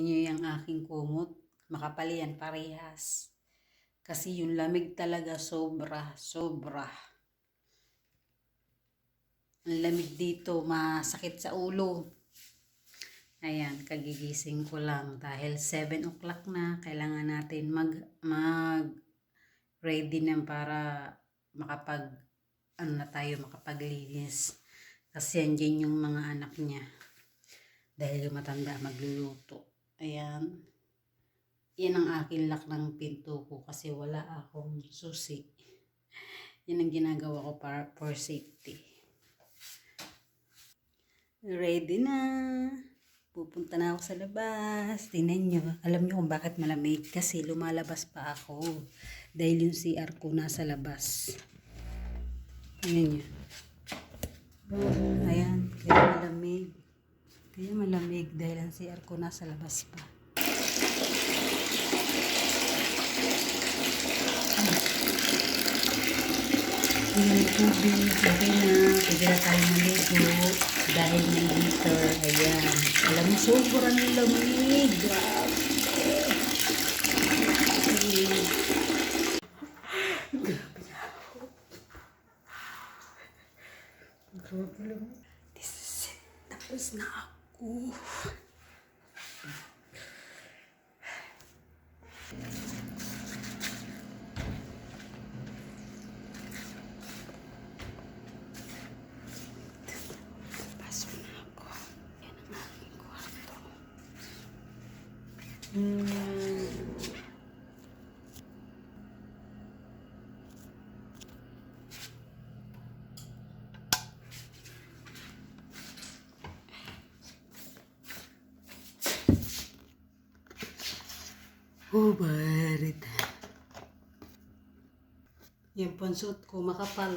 Nyo yung aking kumot, makapal yan parehas. Kasi yung lamig talaga sobra. Ang lamig dito, masakit sa ulo. Ayan, kagigising ko lang dahil 7 o'clock na. Kailangan natin mag ready na para makapaglinis. Kasi andyan yung mga anak niya. Dahil yung matanda magluluto. Ayan. Yan ang aking lock ng pinto ko kasi wala akong susi. Yan ang ginagawa ko for safety. Ready na. Pupunta na ako sa labas. Tingnan nyo. Alam nyo kung bakit malamig. Kasi lumalabas pa ako. Dahil yung CR ko nasa labas. Tingnan nyo. Ayan. Kaya malamig dahil ang CR ko nasa labas pa. Yung tubig, okay na. Pwede na tayo maligo dahil may heater. Ayan. Alam mo, sobrang lamig. Grabe. Grabe na ako. Grabe lang. This is it. Tapos na ako. Oh, barit. Yung pansot ko makapal.